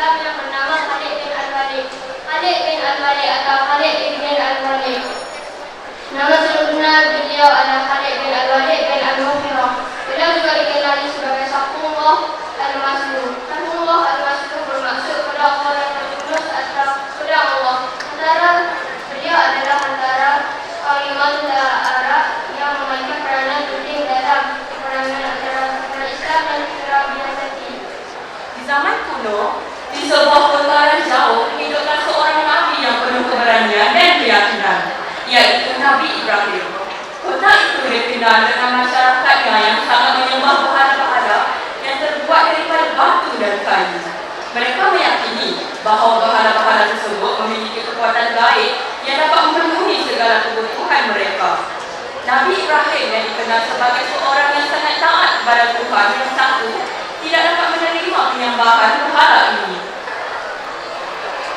Islam yang bernama Khalid bin Al-Walid. Khalid bin Al-Walid atau Khalid bin Al-Walid. Nama seluruhnya beliau adalah Khalid bin Al-Walid bin Al-Mughirah. Beliau juga dikenali sebagai Saifullah Al-Maslul. Saifullah Al-Maslul bermaksud pada Allah yang tertulus atau pedang Allah. Beliau adalah antara kalimat Arab yang memainkan peranan penting dalam peperangan antara Islam dan Arabia Saudi. Di zaman kuno, di sebuah kota yang jauh, hiduplah seorang nabi yang penuh keberanian dan keyakinan, yaitu Nabi Ibrahim. Kota itu dikenal dengan masyarakatnya yang sangat menyembah berhala-berhala yang terbuat daripada batu dan kayu. Mereka meyakini bahawa berhala-berhala tersebut memiliki kekuatan gaib yang dapat memenuhi segala kebutuhan mereka. Nabi Ibrahim yang dikenal sebagai seorang yang sangat taat kepada Tuhan yang satu tidak dapat menerima penyembahan berhala ini.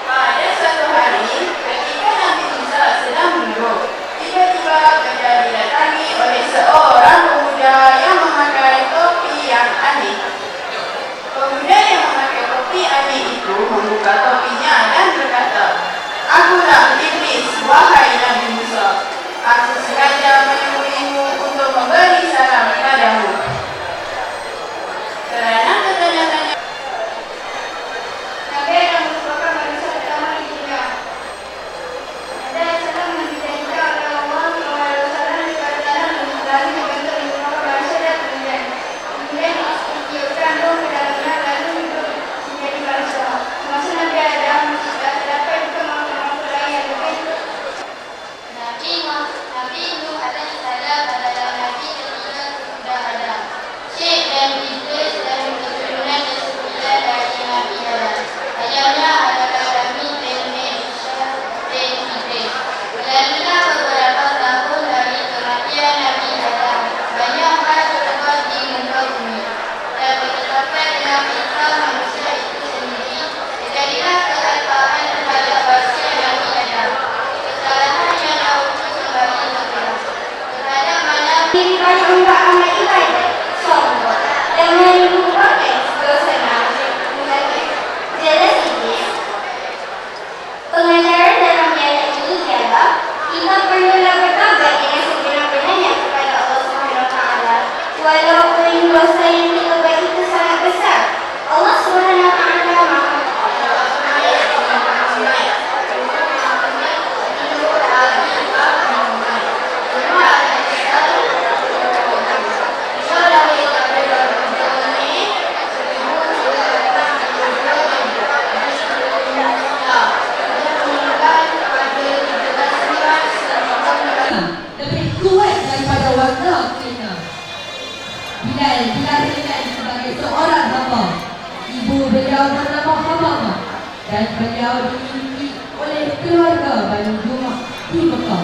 Pada suatu hari, ketika Nabi Musa sedang menurut, tiba-tiba beliau didatangi oleh seorang pemuda yang memakai topi yang aneh. Pemuda yang memakai topi aneh itu membuka topinya dan berkata, "Akulah iblis, wahai Nabi Musa. Aku sengaja menemuimu untuk memberi salam padamu." Kerana bertanya-tanya, Nabi Adam merupakan manusia pertama di dunia. Nabi Adam dijanjikan oleh Allah SWT daripada tanah lalu dibentuk beberapa manusia dan kemudian ditiupkan roh ke dalamnya lalu hidup menjadi manusia. Masa Nabi Adam sudah terdapat juga makhluk lain yang lebih. Nabi Nuh alaihissalam adalah Nabi ketiga sesudah Adam. Syekh dan Iblis dari keturunan kesembilan dari Nabi Adam. Ayahnya adalah Rami bin Ishaq bin Idris. Berlalulah beberapa tahun dari kematian Nabi Adam. Banyak hal berubah di muka bumi. Dan bertetapan dengan fitrah manusia itu sendiri, terjadilah kealpaan terhadap wasiat Nabi Adam. Kesalahan yang dahulu kembali terulang. Terhadap malam dirikan untuk amal ibadat, sombong, dan melupakan dosa nafsu. Jelas ini. Pengajaran dalam ayat ini ialah kita perlulah bertobat dengan sebenar-benarnya kepada Allah SWT. Walaupun dosa yang kita buat itu sangat besar, Allah SWT Maha lebih kuat daripada warna telinga. Bilal dilahirkan sebagai seorang hamba. Ibu beliau bernama Hamamah dan beliau dimiliki oleh keluarga Bani Jumah di Mekah.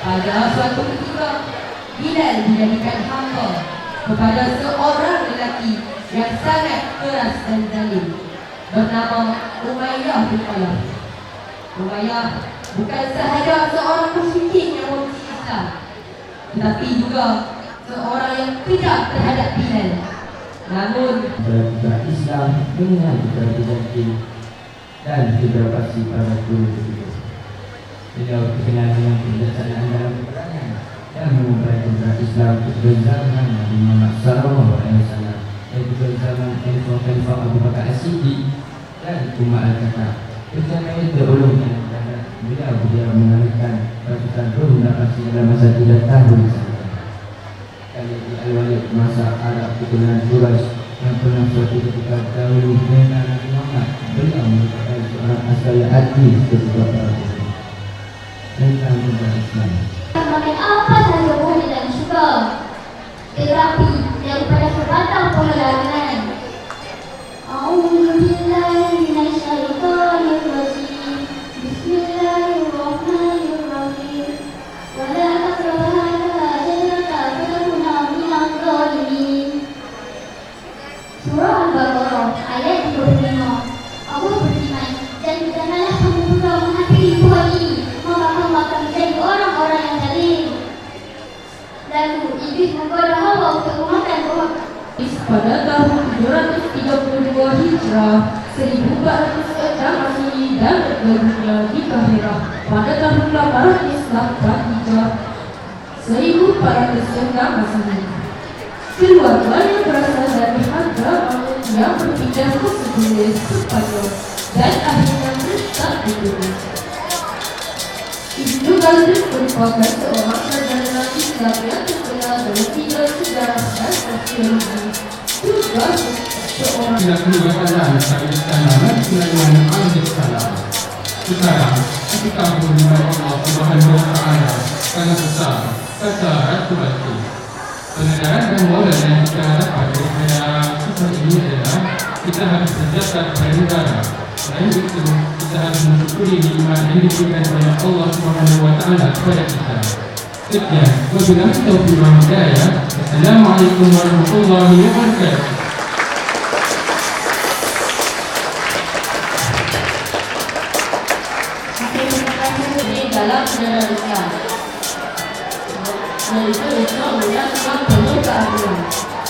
Pada suatu ketika, Bilal dijadikan hamba kepada seorang lelaki yang sangat keras dan zalim bernama Umayyah bin Khalaf. Umayyah bukan sahaja seorang musyrikin yang membenci Islam, tetapi juga seorang yang kejam terhadap Bilal. Namun Islam dengan berjanji dan beberapa sifat guru itu. Beliau dikenal dengan kebijaksanaan dalam peperangan dan memperbaiki Islam pada zaman Nabi Muhammad SAW, yaitu pada zaman Khalifah Abu Bakar As-Siddiq dan Umar Al-Khattab. Bersama itu ulumnya beliau mengalihkan ratusan ruh nafsi dalam masa 3 tahun saja. Khalid bin Al-Walid masa Arab keturunan Quraisy yang pernah suatu ketika dahulu mengenal Nabi Muhammad. Beliau merupakan seorang asal adil ketika perang tentang Islam. Makan apa saja boleh dan suka, tetapi daripada sebatang pengalaman. A'udzubillahi minasyaitonir rajim. Bismillahirrahmanirrahim. Wala taqrabu hadha jannata fatakuna minadh dhalimin. Surah Al-Baqarah ayat 25. Allah berfirman, dan janganlah kamu pula menghampiri buah ini, maka kamu akan menjadi orang-orang yang zalim. Lalu iblis menggoda Hawa untuk memakan buah. pada tahun 732 Hijrah, 1406 Masehi dan berguna di Kahira pada tahun 803 1406 Masehi. Keluarga yang berasal dari agama yang berpindah ke sebelah Spanyol dan akhirnya menetap di Indonesia. Ibnu Khaldun merupakan seorang sarjana Islam yang terkenal dalam bidang sejarah dan sosiologi. Juga seorang tidak keluargaan dari istana Sulaiman alaihissalam. Sekarang ketika mengenai Allah Subhanahu wa Ta'ala sangat besar, kata Rasulullah. Pengenalan dan modal yang kita dapat daripada kisah ini adalah kita harus berzakat kepada negara. Selain itu, kita harus mensyukuri nikmat yang diberikan oleh Allah Subhanahu wa Ta'ala kepada kita. Sekian, wabillahi taufiq wal hidayah. Assalamualaikum warahmatullahi wabarakatuh. dalam sejarah Islam. Yaitu Islam menyatakan penuh keadilan.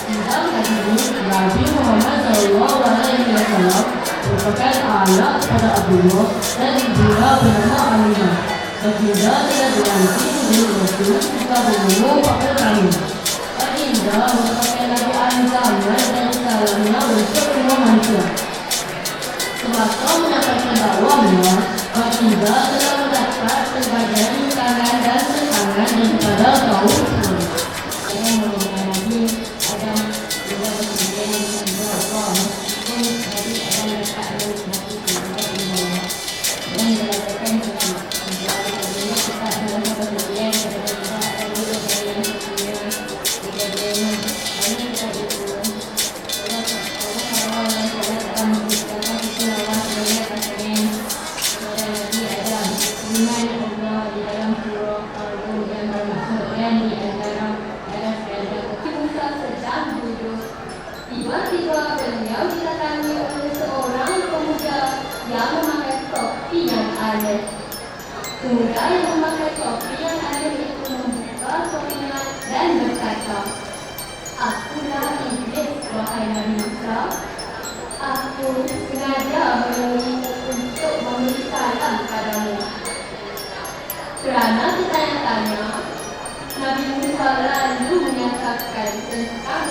Islam ini Nabi Muhammad SAW merupakan anak kepada Abdullah dan ibunya bernama Aminah. Baginda telah dilantik menjadi Rasul ketika berumur 40 tahun. Baginda merupakan Nabi akhir zaman dan salamnya untuk semua manusia. Semasa menyampaikan dakwahnya, Baginda telah mendapat sebagian tangan dan tangan daripada kaum Islam. Saya mengenai Nabi Adam juga bersedia dengan Allah, pun Nabi Adam letak dalam hati kita Allah dan mengatakan kita dalam kebahagiaan kepada kita dan juga yang setia kejadian ini kita itu Allah akan memberikan selawat banyak kepada Nabi Adam. Iman Allah di dalam surah Al-Rum yang bermaksud dan di antara ayat-ayat Musa sedang duduk. Tiba-tiba beliau didatangi oleh seorang pemuda yang memakai topi yang aneh. Pemuda yang memakai topi yang aneh itu membuka topinya dan berkata, "Akulah iblis, wahai Nabi Musa. Aku sengaja menemuimu untuk memberi salam padamu." Kerana bertanya-tanya, Nabi Musa lalu menyatakan tentang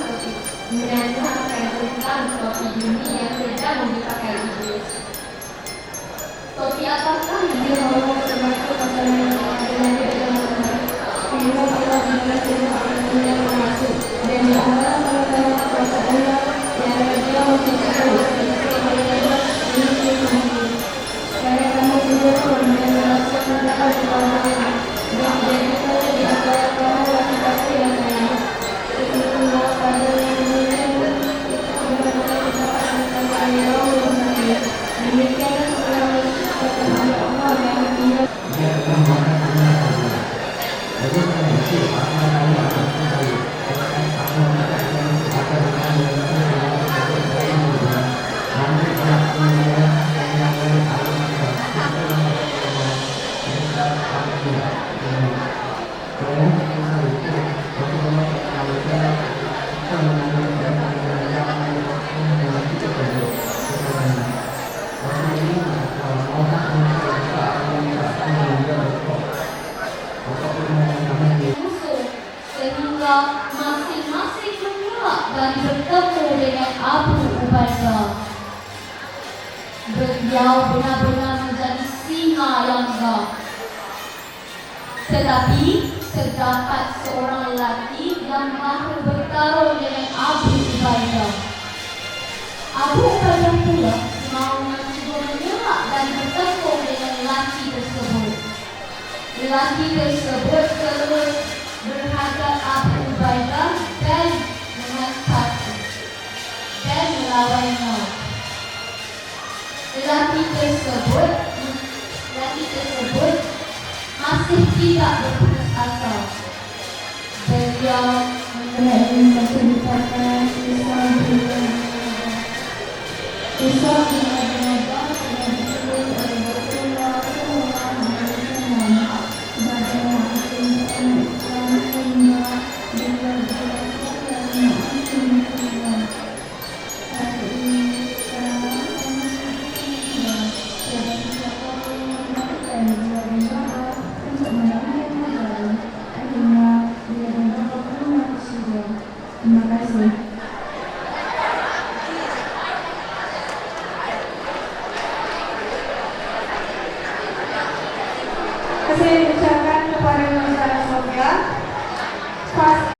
topi ini yang sedang dipakai iblis. Topi apakah yang Allah termasuk pasangan dengan agama? Ilmu Allah adalah ilmu yang termasuk dan yang Allah mengatakan kuasa Allah yang raja mencintai karena kamu berdoa dan melakukan doa di bawah dan dijadikan di antara kamu laki-laki yang lain. Itu semua pada yang mulia demikianlah seorang kata Allah yang tinggal. Sehingga masing-masing menolak dan bertemu dengan Abu Ubaidah. Beliau benar-benar menjadi singa yang gagah. Tetapi terdapat seorang lelaki yang mahu bertarung dengan Abu Ubaidah. Abu Ubaidah pula maunya juga menolak dan bertemu dengan lelaki tersebut. Lelaki tersebut terus berhadap Abu Ubaidah dan mengangkatnya dan melawannya. Lelaki tersebut masih tidak berputus asa. Beliau menceritakan kisah saya